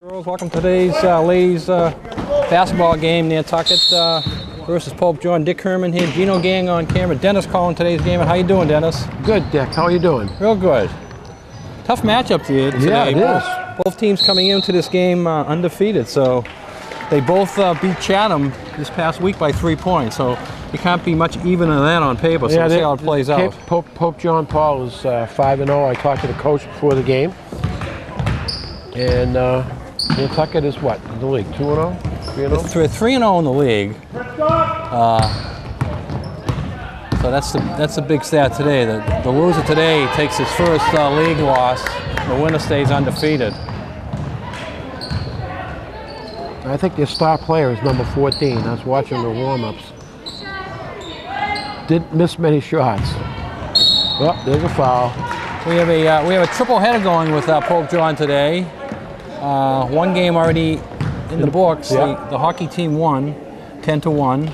Girls, welcome to today's ladies basketball game. Nantucket versus Pope John. Dick Herman here, Gino Gang on camera. Dennis calling today's game. How you doing, Dennis? Good, Dick. How are you doing? Real good. Tough matchup here today. Yeah, it is. Both teams coming into this game undefeated, so they both beat Chatham this past week by 3 points. So you can't be much even than that on paper. So we'll see how it plays out. Pope John Paul is 5-0. I talked to the coach before the game, and Nantucket is what in the league? 2-0, 3-0. We're 3-0 in the league. So that's the big stat today. The loser today takes his first league loss. The winner stays undefeated. I think their star player is number 14. I was watching the warm-ups. Didn't miss many shots. Oh, there's a foul. We have a triple header going with Pope John today. One game already in the books. Yeah. The hockey team won 10-1.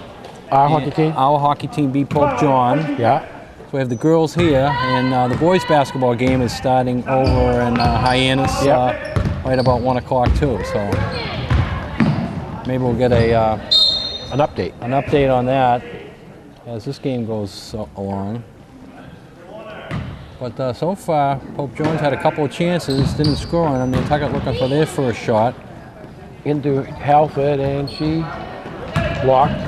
Our hockey team? Our hockey team beat Pope John. Yeah. So we have the girls here, and the boys basketball game is starting over in Hyannis right about 1 o'clock too. So maybe we'll get an update on that as this game goes along. But so far, Pope John's had a couple of chances, didn't score on them. Nantucket looking for their first shot. Into Halford, and she blocked.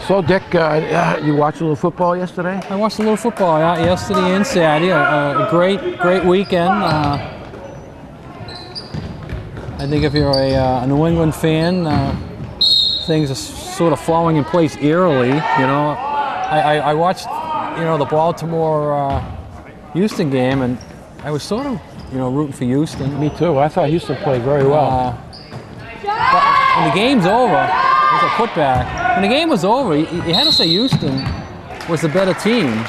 So, Dick, you watched a little football yesterday? I watched a little football yesterday and Saturday. A great weekend. I think if you're a New England fan, things are sort of falling in place eerily. You know, I watched the Baltimore Houston game, and I was sort of rooting for Houston. Me too. I thought Houston played very well. But when the game's over, it was a putback. When the game was over, you had to say Houston was the better team.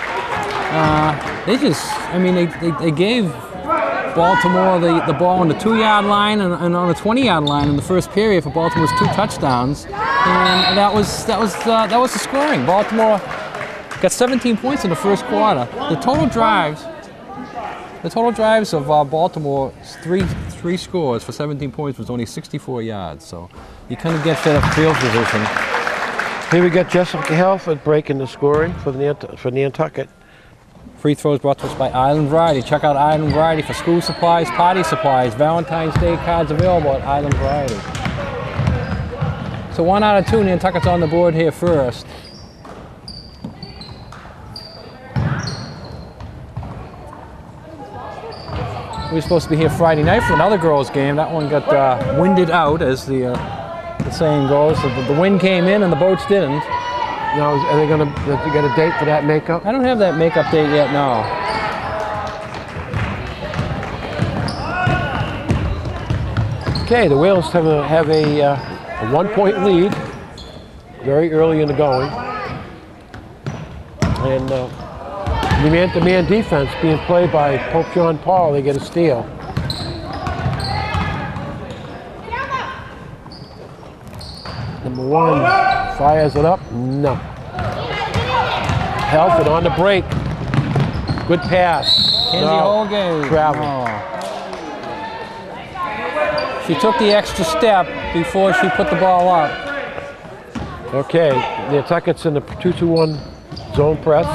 They gave Baltimore the ball on the 2-yard line and on the 20-yard line in the first period for Baltimore's 2 touchdowns, and that was the scoring. Baltimore got 17 points in the first quarter. The total drives of Baltimore's three scores for 17 points was only 64 yards. So you kind of get set up field position. Here we got Jessica Halford breaking the scoring for Nantucket. Free throws brought to us by Island Variety. Check out Island Variety for school supplies, party supplies, Valentine's Day cards available at Island Variety. So 1 out of 2, Nantucket's on the board here first. We were supposed to be here Friday night for another girls' game. That one got winded out, as the saying goes. So the wind came in and the boats didn't. Now, are they going to get a date for that makeup? I don't have that makeup date yet, no. Okay, the Whales have a 1-point lead very early in the going. And the man-to-man defense being played by Pope John Paul, they get a steal. Number 1 fires it up. No. Halford on the break. Good pass. Kenzie Holgate. Travel. Oh. She took the extra step before she put the ball up. Okay, Nantucket's in the 2-2-1 zone press.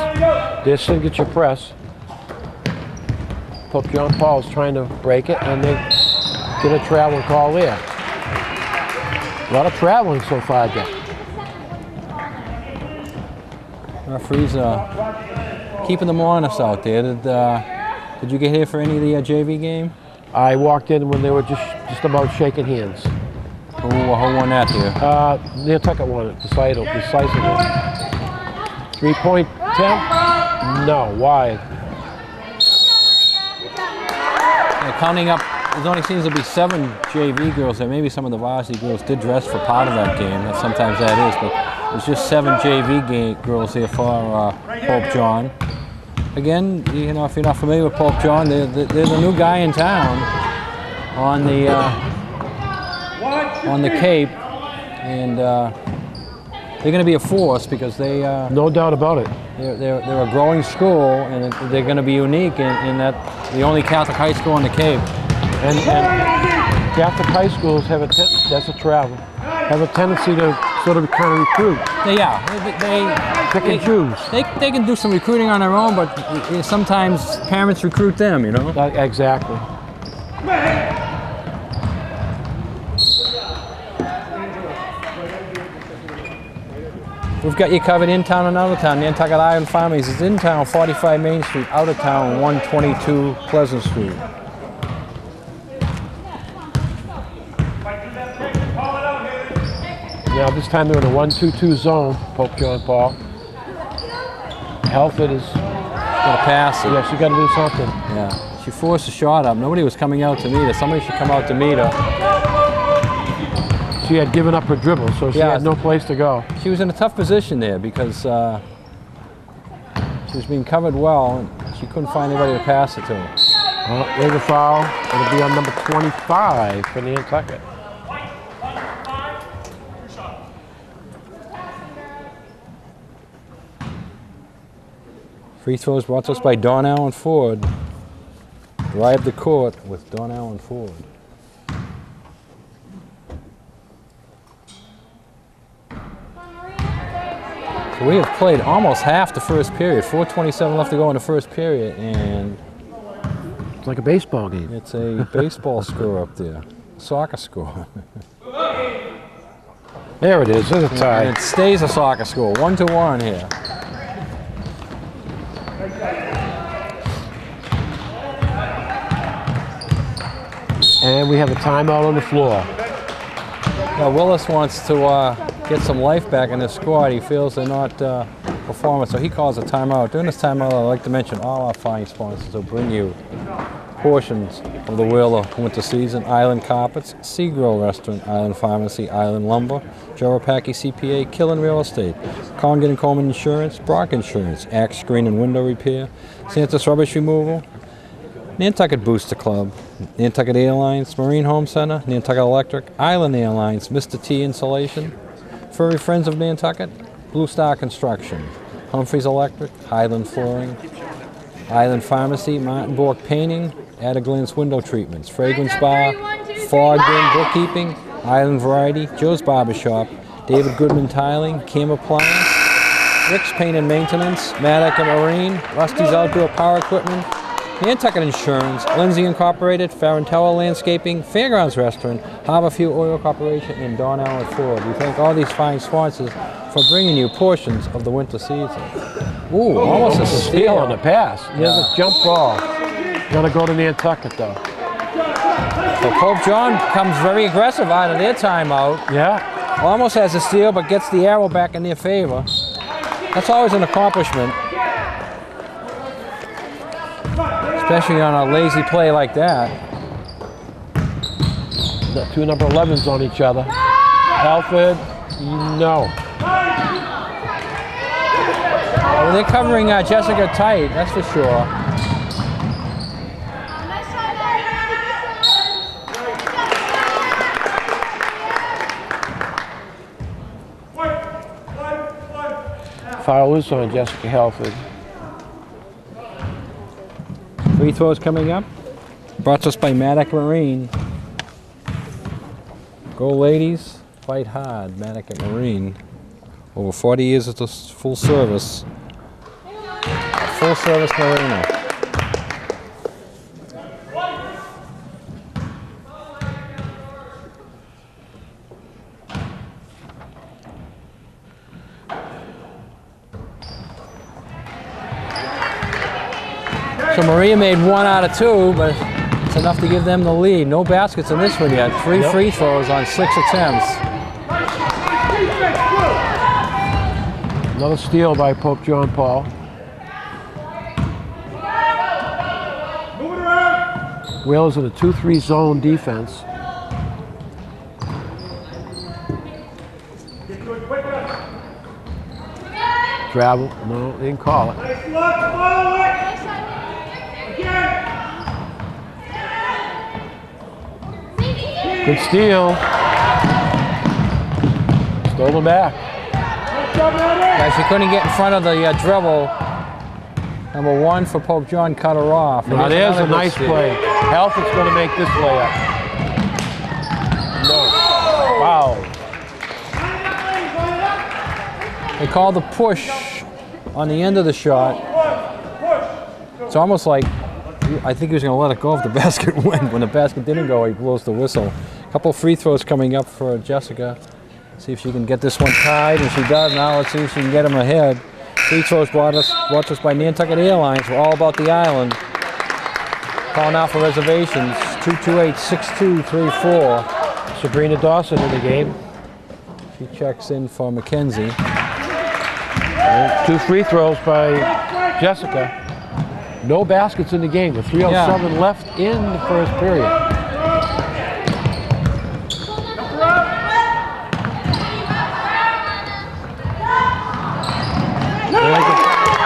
Their signature press. Pope John Paul's trying to break it, and they get a traveling call there. A lot of traveling so far, Dick. Referees keeping them honest out there. Did you get here for any of the JV game? I walked in when they were just about shaking hands. Who won that here? Nantucket won it decisively. 3-point attempt? No, wide. Counting up, there only seems to be 7 JV girls there. Maybe some of the varsity girls did dress for part of that game. Sometimes that is, but there's just 7 JV girls here for Pope John. Again, if you're not familiar with Pope John, they're the new guy in town on the Cape, and they're going to be a force because they no doubt about it. They're a growing school, and they're going to be unique in that the only Catholic high school on the Cape. And Catholic high schools have that's a travel, have a tendency to sort of kind of recruit. Yeah, Pick and choose. They can do some recruiting on their own, but sometimes parents recruit them, you know? Exactly. We've got you covered in town and out of town. Nantucket Island Farmers is in town, 45 Main Street, out of town, 122 Pleasant Street. Now this time they're in a 1-2-2 zone, Pope John Paul. Halford is Got to pass it. Yeah, she got to do something. Yeah, she forced a shot up. Nobody was coming out to meet her. Somebody should come out to meet her. She had given up her dribble, so she had no place to go. She was in a tough position there because she was being covered well, and she couldn't find anybody to pass it to. Well, there's a foul. It'll be on number 25 for Nantucket. Free throws brought to us by Don Allen Ford. Drive the court with Don Allen Ford. So we have played almost half the first period. 4:27 left to go in the first period, and it's like a baseball game. It's a baseball score up there, soccer score. There it is. There's a tie. And it stays a soccer score, 1-1 here. And we have a timeout on the floor. Now Willis wants to get some life back in his squad. He feels they're not performing, so he calls a timeout. During this timeout, I'd like to mention all our fine sponsors will bring you portions of the Wheeler winter season: Island Carpets, Sea Grill Restaurant, Island Pharmacy, Island Lumber, Joropaki CPA, Killen Real Estate, Congan and Coleman Insurance, Brock Insurance, Axe Screen and Window Repair, Santa's Rubbish Removal, Nantucket Booster Club, Nantucket Airlines, Marine Home Center, Nantucket Electric, Island Airlines, Mr. T Insulation, Furry Friends of Nantucket, Blue Star Construction, Humphreys Electric, Highland Flooring, Island Pharmacy, Martin Bork Painting, Atta-Glance Window Treatments, Fragrance Bar, Fogden Bookkeeping, Island Variety, Joe's Barbershop, David Goodman Tiling, Cam Appliance, Rick's Paint and Maintenance, Maddock and Marine, Rusty's Outdoor Power Equipment, Nantucket Insurance, Lindsay Incorporated, Farentella Landscaping, Fairgrounds Restaurant, Harborview Oil Corporation, and Don Allen Ford. We thank all these fine sponsors for bringing you portions of the winter season. Ooh, almost a steal on the pass. Yeah. There's a jump ball. Gonna go to Nantucket though. So Pope John comes very aggressive out of their timeout. Yeah. Almost has a steal, but gets the arrow back in their favor. That's always an accomplishment, especially on a lazy play like that. The two number 11s on each other. Alfred, no. Well, they're covering Jessica tight, that's for sure. Foul is on Jessica Halford. Free throws coming up. Brought to us by Maddock Marine. Go ladies, fight hard, Maddock and Marine. Over 40 years of this full service. A full service marina. So Maria made 1 out of 2, but it's enough to give them the lead. No baskets in this one yet. 3 free throws on 6 attempts. Another steal by Pope John Paul. Wales in a 2-3 zone defense. Travel, no, they didn't call it. Good steal. Stole them back. Yeah, she couldn't get in front of the dribble. Number 1 for Pope John cut her off. Now there's a nice play. Halford's going to make this layup. No. Wow. They called the push on the end of the shot. It's almost like, I think he was going to let it go if the basket went. When the basket didn't go, he blows the whistle. A couple free throws coming up for Jessica. See if she can get this one tied, and she does. Now let's see if she can get him ahead. Free throws brought to us by Nantucket Airlines. We're all about the island. Calling out for reservations. 228-6234. Sabrina Dawson in the game. She checks in for Mackenzie. 2 free throws by Jessica. No baskets in the game. With 3:07 left in the first period.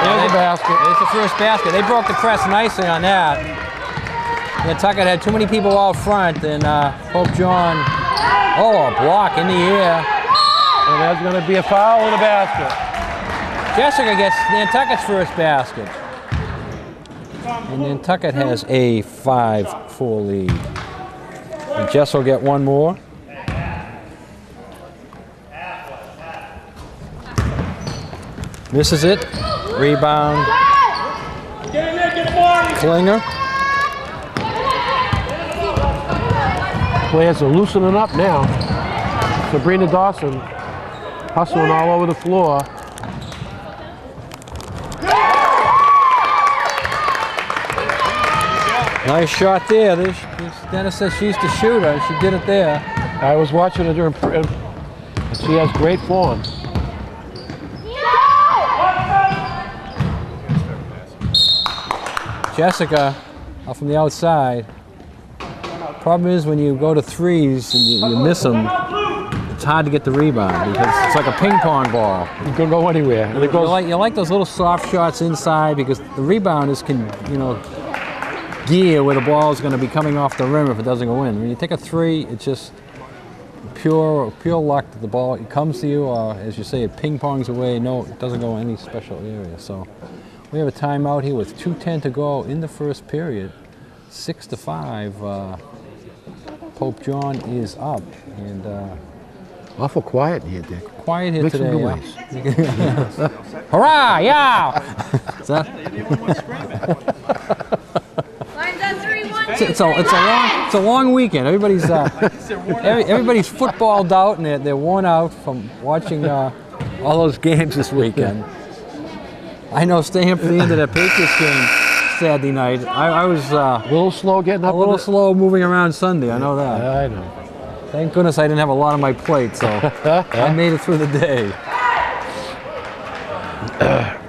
There's the basket. There's the first basket. They broke the press nicely on that. Nantucket had too many people out front, and Pope John, a block in the air. And there's going to be a foul in the basket. Jessica gets Nantucket's first basket. And Nantucket has a 5-4 lead. And Jess will get one more. Misses it. Rebound. Klinger. Players are loosening up now. Sabrina Dawson hustling all over the floor. Nice shot there. Dennis says she used to shoot her, and she did it there. I was watching her during, she has great form. Jessica, up from the outside. Problem is when you go to threes and you miss them, it's hard to get the rebound because it's like a ping pong ball. You can go anywhere. And it goes, you like those little soft shots inside because the rebounders can, gear where the ball is going to be coming off the rim if it doesn't go in. When you take a three, it's just pure luck that the ball comes to you, or as you say, it ping pongs away. No, it doesn't go in any special area. So we have a timeout here with 2:10 to go in the first period. 6-5. Pope John is up, and awful quiet here, Dick. Quiet here Make today. some noise. Hurrah! Yeah! Is that? It's a long weekend. Everybody's everybody's footballed out and they're worn out from watching all those games this weekend. I know staying up for the end of that Patriots game Saturday night. I was a little slow getting up. A little slow moving around Sunday. I know that. I know. Thank goodness I didn't have a lot on my plate, so I made it through the day.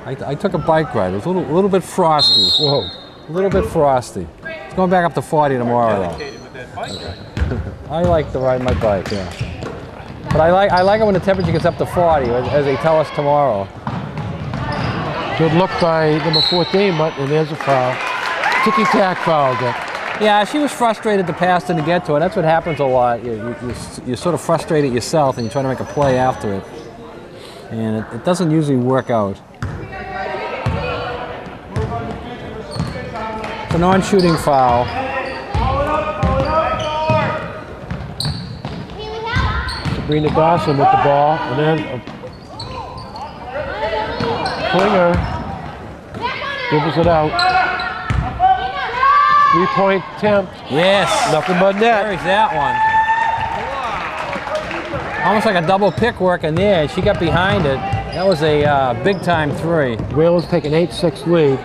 I took a bike ride. It was a little bit frosty. Whoa. A little bit frosty. It's going back up to 40 tomorrow, though. I like to ride my bike, yeah. But I like it when the temperature gets up to 40, as they tell us tomorrow. Good look by number 14, and there's a foul. Ticky-tack foul, Dick. Yeah, she was frustrated to pass and to get to it. That's what happens a lot. You're sort of frustrated yourself, and you try to make a play after it. And it doesn't usually work out. It's a non-shooting foul. Sabrina Dawson with the ball, and then Klinger dribbles it out. 3-point attempt. Yes. Nothing but net. There's that one. Almost like a double pick working there. She got behind it. That was a big-time three. Whalers take an 8-6 lead.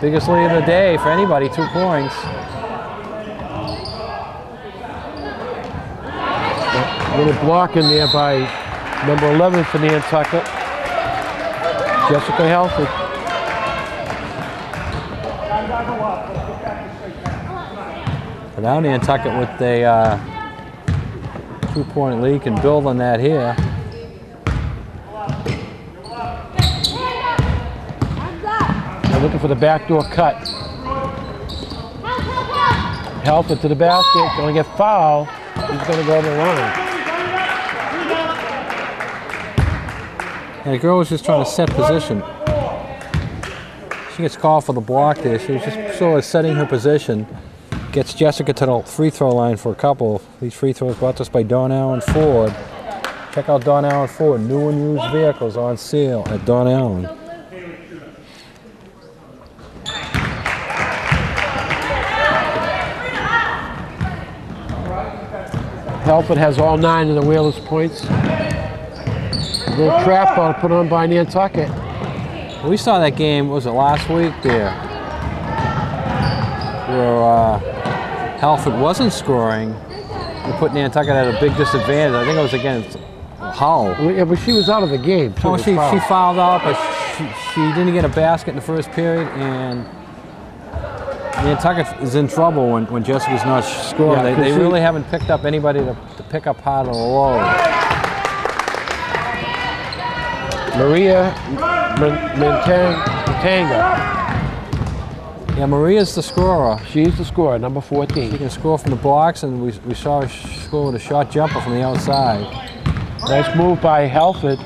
Biggest lead of the day for anybody, 2 points. A little block in there by number 11 for Nantucket, Jessica Halford. So now Nantucket with a 2-point lead can build on that here. They're looking for the backdoor cut. Halford to the basket, going to get fouled. He's going to go to the line. And the girl was just trying to set position. She gets called for the block there. She was just sort of setting her position. Gets Jessica to the free throw line for a couple. These free throws brought to us by Don Allen Ford. Check out Don Allen Ford. New and used vehicles on sale at Don Allen. Halford has all 9 of the Whalers points. A little trap ball put on by Nantucket. We saw that game, was it last week there, where Halford wasn't scoring. We put Nantucket at a big disadvantage. I think it was against Hull. Yeah, but she was out of the game. Oh, she fouled out, but she didn't get a basket in the first period, and Nantucket is in trouble when Jessica's not scoring. Yeah, they really haven't picked up anybody to pick up part of the load. Maria Mantanga. Yeah, Maria's the scorer. She's the scorer, number She 14. can score from the blocks, and we saw her score with a short jumper from the outside. Nice move by Halford,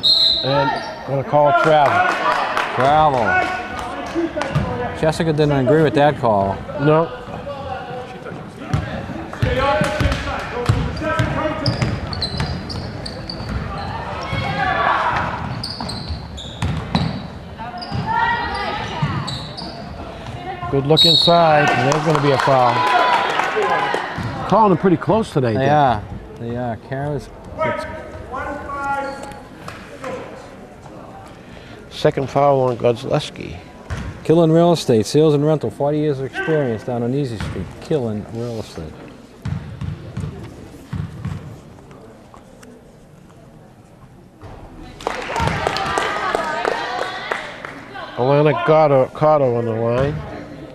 and going to call travel. Travel. Jessica didn't agree with that call. No. Good look inside, and there's going to be a foul. Calling them pretty close today. They are. They are. Kara's. Second foul on Gbaskeball. Killen Real Estate, sales and rental, 40 years of experience down on Easy Street. Killen Real Estate. Alana Cotto on the line.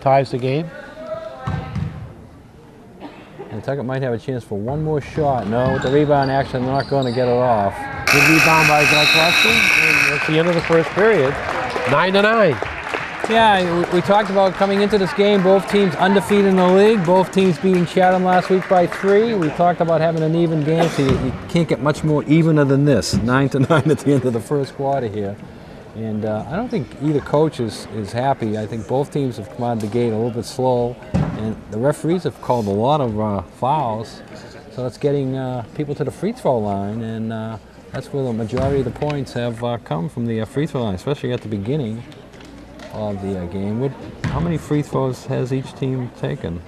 Ties the game. Nantucket might have a chance for one more shot. No, with the rebound action, they're not going to get it off. Good rebound by Gbaskeball. And that's the end of the first period. 9-9. Yeah, we talked about coming into this game, both teams undefeated in the league, both teams beating Chatham last week by 3. We talked about having an even game, so you can't get much more evener than this. 9-9 at the end of the first quarter here. And I don't think either coach is happy. I think both teams have come out of the gate a little bit slow, and the referees have called a lot of fouls. So it's getting people to the free throw line, and that's where the majority of the points have come from the free throw line, especially at the beginning of the game. How many free throws has each team taken?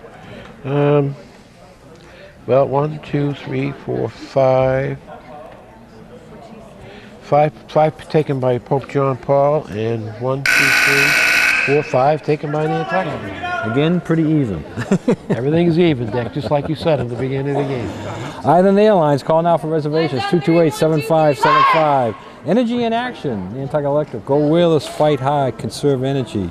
Well, 1, 2, 3, 4, 5. Five taken by Pope John Paul, and 1, 2, 3, 4, 5 taken by Nantucket. Again, pretty even. Everything's even, Dick, just like you said in the beginning of the game. Island Airlines, call now for reservations, 228-7575. Energy in action, Nantucket Electric. Go Whalers, fight hard, conserve energy.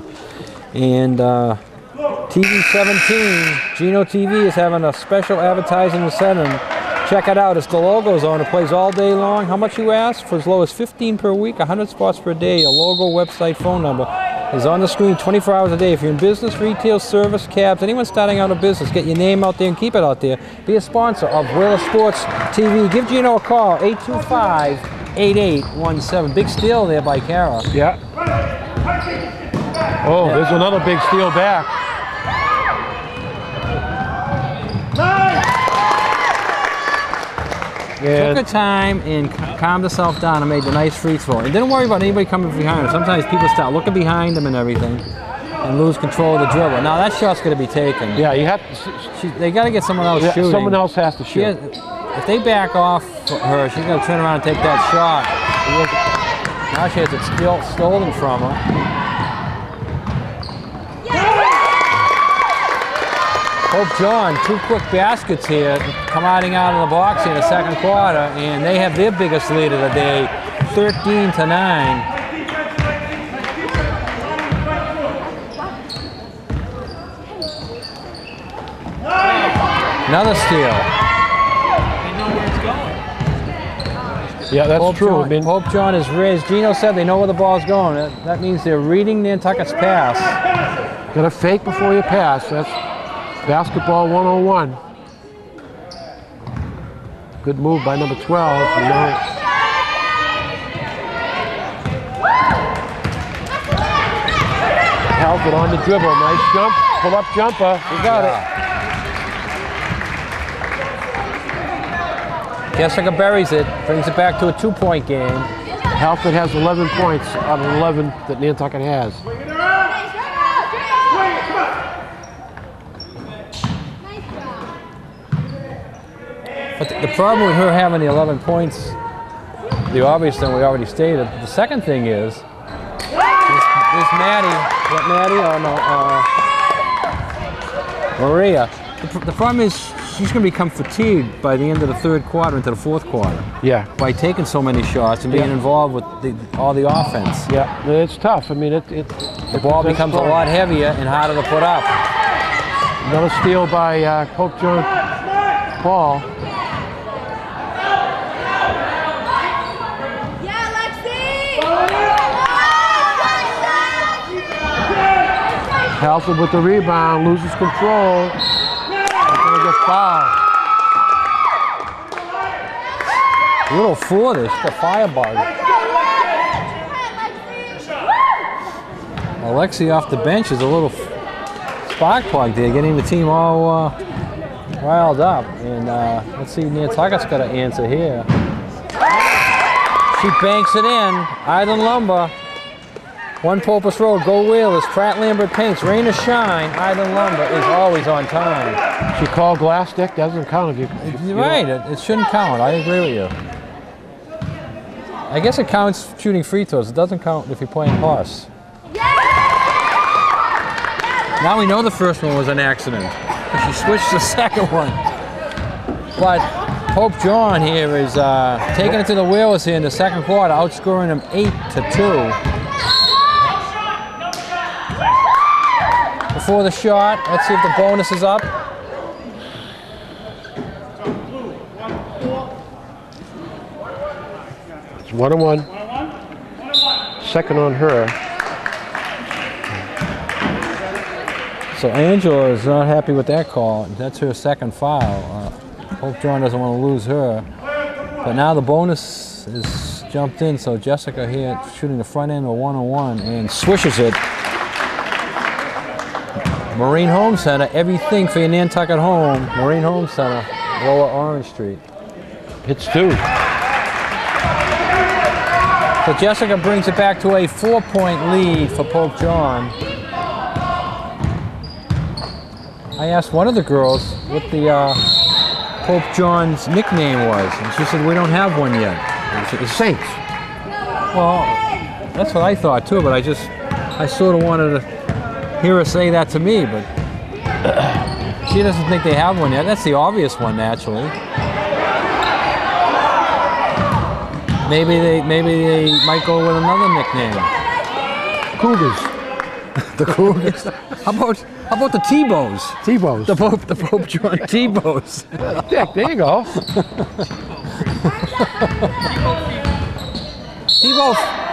And TV 17, Gino TV is having a special advertising incentive. Check it out, it's the logos on. It plays all day long. How much you ask? For as low as 15 per week, 100 spots per day. A logo, website, phone number is on the screen 24 hours a day. If you're in business, retail, service, cabs, anyone starting out a business, get your name out there and keep it out there. Be a sponsor of Whaler Sports TV. Give Gino a call, 825-8817. Big steal there by Kara. Yeah. Oh, there's another big steal back. Took her time and calmed herself down and made a nice free throw. And didn't worry about anybody coming behind her. Sometimes people start looking behind them and everything and lose control of the dribble. Now that shot's going to be taken. Yeah, you have to. They got to get someone else shooting. Someone else has to shoot. If they back off her, she's going to turn around and take that shot. Now she has it stolen from her. Pope John, 2 quick baskets here, coming out of the box here in the second quarter, and they have their biggest lead of the day, 13-9. Another steal. They know where it's going. Yeah, that's true. Pope John is raised. Gino said they know where the ball's going. That means they're reading Nantucket's pass. Got to fake before you pass. That's basketball 101. Good move by number 12. Halford on the dribble. Nice jump. Pull up jumper. You got it. Jessica buries it, brings it back to a 2-point game. Halford has 11 points out of 11 that Nantucket has. But the problem with her having the 11 points, the obvious thing we already stated. The second thing is Maddie. Is that Maddie or no? Maria. The problem is she's going to become fatigued by the end of the third quarter into the fourth quarter. Yeah. By taking so many shots and being involved with all the offense. Yeah, it's tough. I mean, the ball becomes a lot heavier and harder to put up. Another steal by Pope John ball. Halford with the rebound, loses control. He's going to get fouled. A little foolish, the firebug. Alexi off the bench is a little spark plug there, getting the team all riled up. And let's see, Nantucket's got an answer here. She banks it in. Island Lumber. One Popus Road, go Wheelers, Pratt Lambert Paints, rain or shine, Island Lumber is always on time. She called glass stick, doesn't count if you... Right, it shouldn't count, I agree with you. I guess it counts shooting free throws, it doesn't count if you're playing horse. Now we know the first one was an accident. She switched the second one. But Pope John here is taking it to the Wheelers here in the second quarter, outscoring them 8-2. Before the shot, let's see if the bonus is up. It's 1-1. Second on her. So Angela is not happy with that call. That's her second foul. Pope John doesn't want to lose her. But now the bonus is jumped in, so Jessica here shooting the front end of 1-on-1 and swishes it. Marine Home Center, everything for your Nantucket home. Marine Home Center, Lower Orange Street. Hits two. So Jessica brings it back to a 4-point lead for Pope John. I asked one of the girls what the Pope John's nickname was, and she said, we don't have one yet. The Saints. Well, that's what I thought too, but I sort of wanted to hear her say that to me, but she doesn't think they have one yet. That's the obvious one, naturally. Maybe they might go with another nickname. Cougars. The Cougars. How about the Tebows? Tebows. The Pope John Tebows. Dick, there you go.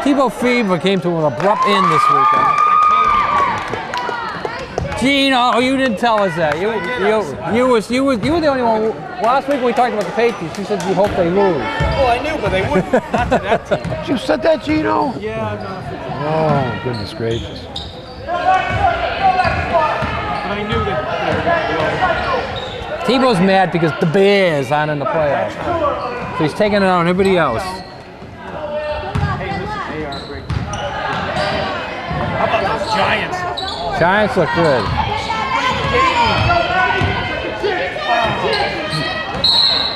Tebow fever came to an abrupt end this weekend. Gino, you didn't tell us that. You were the only one. Last week when we talked about the Patriots, you said you hope they lose. Well, I knew, but they wouldn't. Not to that team. You said that, Gino? Yeah, no. Oh, goodness gracious. But I knew that they were Tebow's mad because the Bears aren't in the playoffs. So he's taking it on everybody else. Hey, listen, they are great. How about those Giants? Giants look good.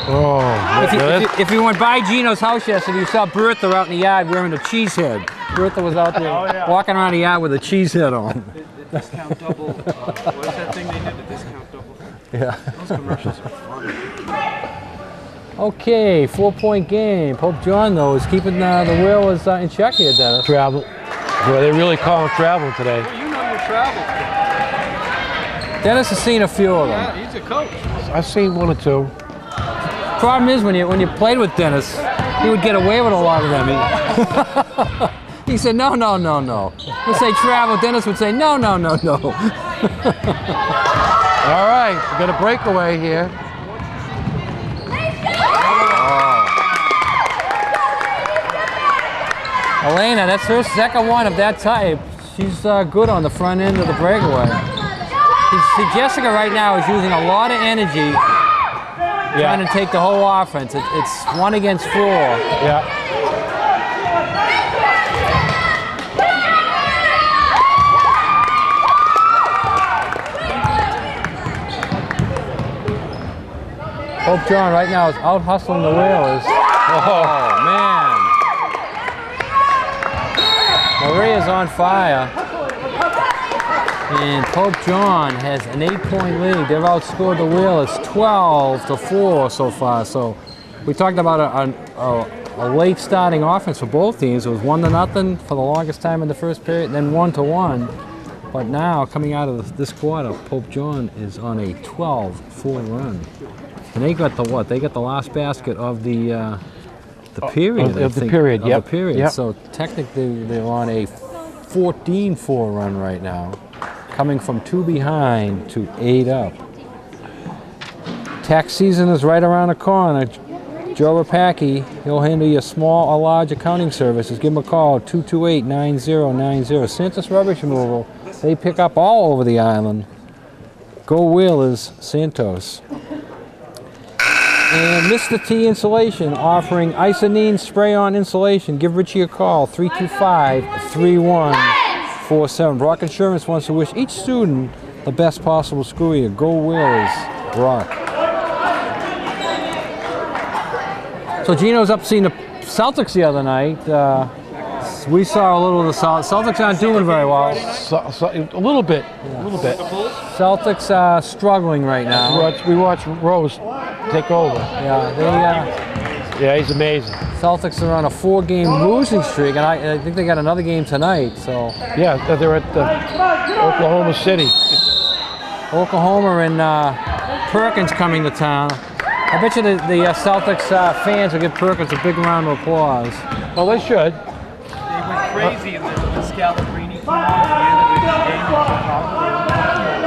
Oh, If you went by Gino's house yesterday, you saw Bertha out in the yard wearing a cheese head. Bertha was out there walking around the yard with a cheese head on. The discount double. What was that thing they did? The discount double. Yeah. Those commercials are fun. Okay, 4-point game. Pope John, though, is keeping the Whalers in check here, Dennis. travel. Boy, they really call them travel today. Well, you know your travel. Dennis has seen a few of them. Yeah, he's a coach. I've seen one or two. Problem is, when you played with Dennis, he would get away with a lot of them. He said, no. We'd say travel. Dennis would say, no. All right, we got a breakaway here. Elena, that's her second one of that type. she's good on the front end of the breakaway. See, Jessica right now is using a lot of energy trying to take the whole offense. It's 1 against 4. Yeah. Pope John right now is out hustling the Whalers. Oh man. Maria's on fire. And Pope John has an 8-point lead. They've outscored the Whalers 12-4 so far. So we talked about a late starting offense for both teams. It was 1-0 for the longest time in the first period, then 1-1. But now, coming out of this quarter, Pope John is on a 12-4 run. And they got the what? They got the last basket of the period. Of the period, yep. The period. Yep. So technically, they're on a 14-4 run right now, coming from 2 behind to 8 up. Tax season is right around the corner. Joe Rapacki, he'll handle your small or large accounting services. Give him a call, 228-9090. Santos Rubbish Removal, they pick up all over the island. Go Whalers, Santos. And Mr. T Insulation offering Isonine spray-on insulation. Give Richie a call, 325-3147. Brock Insurance wants to wish each student the best possible school year. Go Whalers, Brock. So Gino's up seeing the Celtics the other night. We saw a little of the Celtics aren't doing very well. A little bit. Celtics are struggling right now. We watched Rose take over. Yeah, he's amazing. Celtics are on a 4-game losing streak, and I think they got another game tonight. So yeah, they're at Oklahoma City. Oklahoma and Perkins coming to town. I bet you the Celtics fans will give Perkins a big round of applause. Well, they should. They went crazy in the Scalabrini came out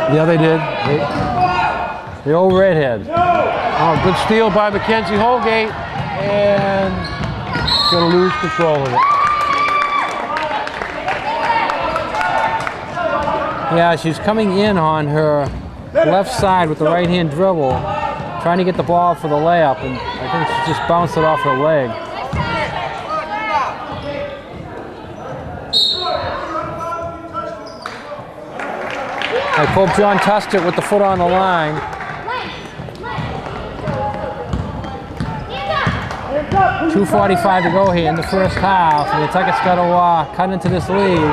the Yeah, they did. The old redhead. Oh, good steal by Mackenzie Holgate, and going to lose control of it. Yeah, she's coming in on her left side with the right-hand dribble, trying to get the ball for the layup, and I think she just bounced it off her leg. Pope John touched it with the foot on the line. 2:45 to go here in the first half. And Nantucket's got to cut into this lead.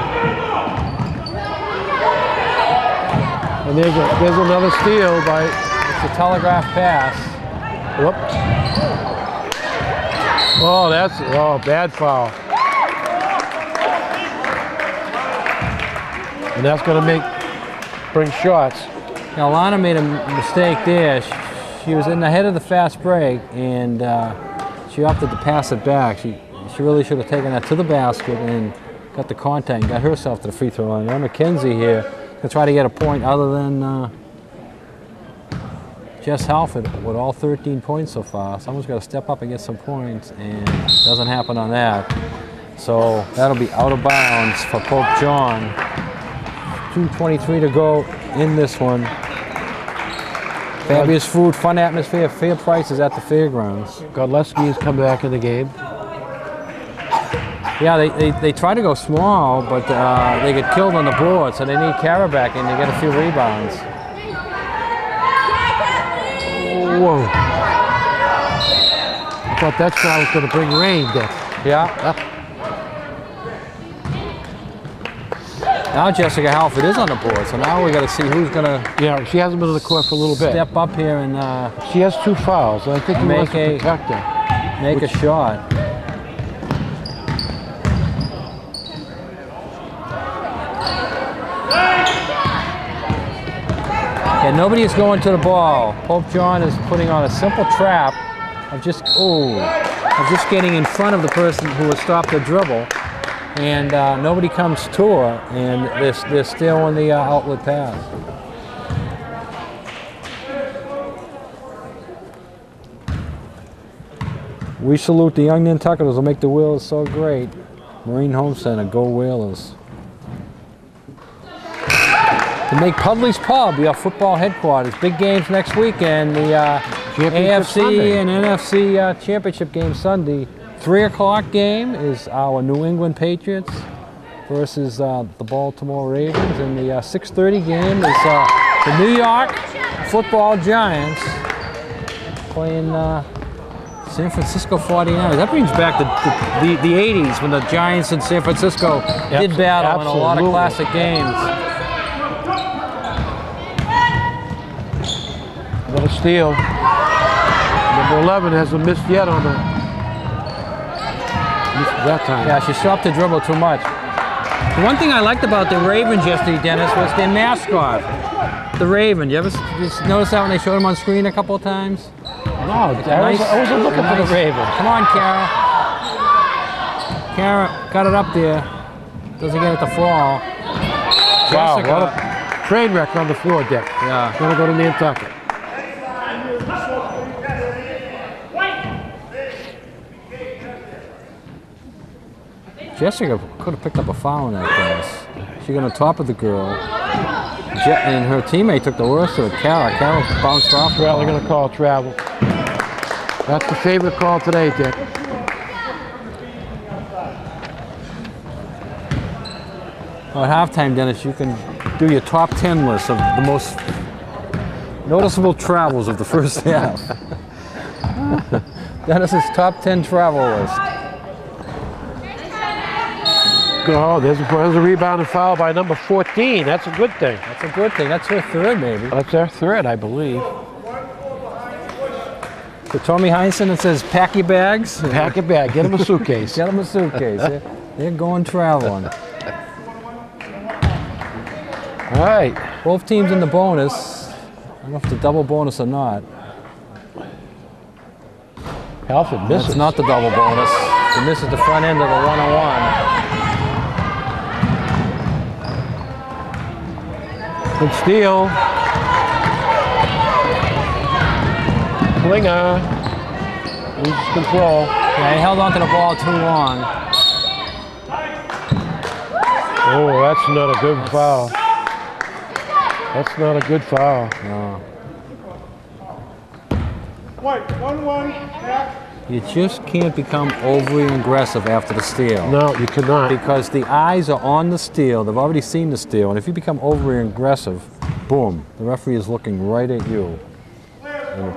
And there's another steal by... It's a telegraph pass. Whoop. Oh, bad foul. And that's going to bring shots. Now, Lana made a mistake there. She was in the head of the fast break, and she opted to pass it back. She really should have taken that to the basket and got the contact and got herself to the free throw line. Now McKenzie here can try to get a point other than Jess Halford with all 13 points so far. Someone's got to step up and get some points, and it doesn't happen on that. So that'll be out of bounds for Pope John. 2:23 to go in this one. Fabulous food, fun atmosphere, fair prices at the fairgrounds. Godleski has come back in the game. Yeah, they try to go small, but they get killed on the board, so they need Karaback and they get a few rebounds. Whoa. I thought that shot was going to bring rain. Yeah. Now Jessica Halford is on the board, so now we got to see who's going to. Yeah, she hasn't been on the court for a little bit. Step up here and. She has 2 fouls, and I think he wants to protect her. Make a shot. Yeah, nobody is going to the ball. Pope John is putting on a simple trap of just getting in front of the person who has stopped the dribble. And nobody comes to her, and they're still on the outlet pass. We salute the young Nantucketers who make the Whalers so great. Marine Home Center, go Whalers. to make Pudley's Pub your football headquarters. Big games next weekend. The AFC Sunday. and NFC championship game Sunday. 3 o'clock game is our New England Patriots versus the Baltimore Ravens, and the 6:30 game is the New York Football Giants playing San Francisco 49ers. That brings back the 80s when the Giants and San Francisco did battle in a lot of classic games. Another steal. Number 11 hasn't missed yet on the that time. Yeah, she stopped the dribble too much. The one thing I liked about the Ravens yesterday, Dennis, was their mascot, the Raven. You ever notice that when they showed him on screen a couple of times? No, I wasn't looking for the Raven. Come on, Kara. Kara got it up there. Doesn't get it to fall. Wow, Jessica. what a train wreck on the floor, Dick. Yeah. Gonna go to Nantucket. Jessica could have picked up a foul in that pass. She got on top of the girl, and her teammate took the worst of it. Kara bounced off. Well, they're gonna call travel. That's the favorite call today, Dick. Well, at halftime, Dennis, you can do your top 10 list of the most noticeable travels of the first half. Dennis's top 10 travel list. Oh, there's a rebound and foul by number 14. That's a good thing. That's a good thing. That's her third, maybe. That's their third, I believe. So Tommy Heinsohn, it says, pack your bags. Pack it back. Get him a suitcase. Get them a suitcase. They're going traveling. All right. Both teams in the bonus. I don't know if it's a double bonus or not. Alfred misses. It's not the double bonus. He misses the front end of the one-on-one. Good steal. Klinger loses control. Yeah, he held onto the ball too long. Oh, that's not a good foul. That's not a good foul. No. White, 1-1, back. You just can't become overly aggressive after the steal. No, you cannot. Because the eyes are on the steal. They've already seen the steal. And if you become overly aggressive, boom, the referee is looking right at you. And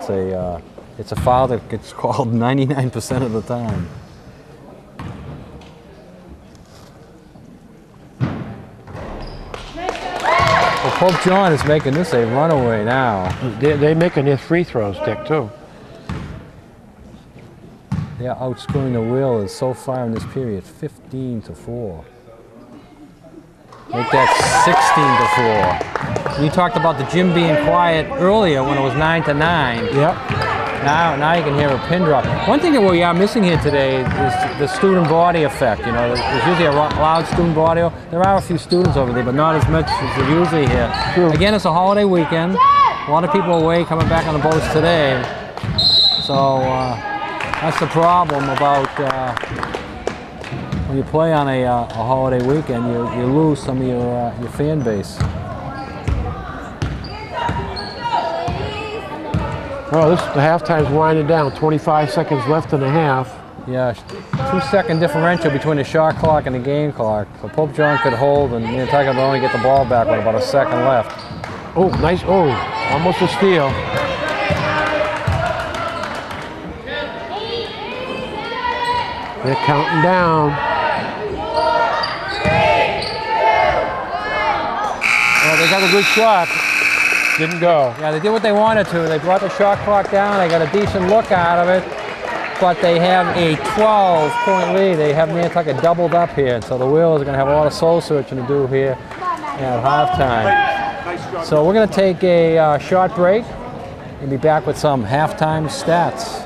it's a foul that gets called 99% of the time. Well, Pope John is making this a runaway now. They're making their free throws, Dick, too. They're outscoring the Whalers so far in this period, 15-4. Make that 16-4. You talked about the gym being quiet earlier when it was 9-9. Yep. Now you can hear a pin drop. One thing that we are missing here today is the student body effect. You know, there's usually a loud student body. There are a few students over there, but not as much as there usually here. True. Again, it's a holiday weekend. A lot of people away coming back on the boats today. So that's the problem about when you play on a holiday weekend. You lose some of your fan base. Oh, the halftime's winding down. 25 seconds left in the half. Yeah, 2-second differential between the shot clock and the game clock. So Pope John could hold, and Nantucket would only get the ball back with about a second left. Oh, nice. Oh, almost a steal. They're counting down. Oh, they got a good shot. Didn't go. Yeah, they did what they wanted to. They brought the shot clock down. They got a decent look out of it, but they have a 12-point lead. They have Nantucket doubled up here, so the Whalers are going to have a lot of soul searching to do here at halftime. So we're going to take a short break and be back with some halftime stats.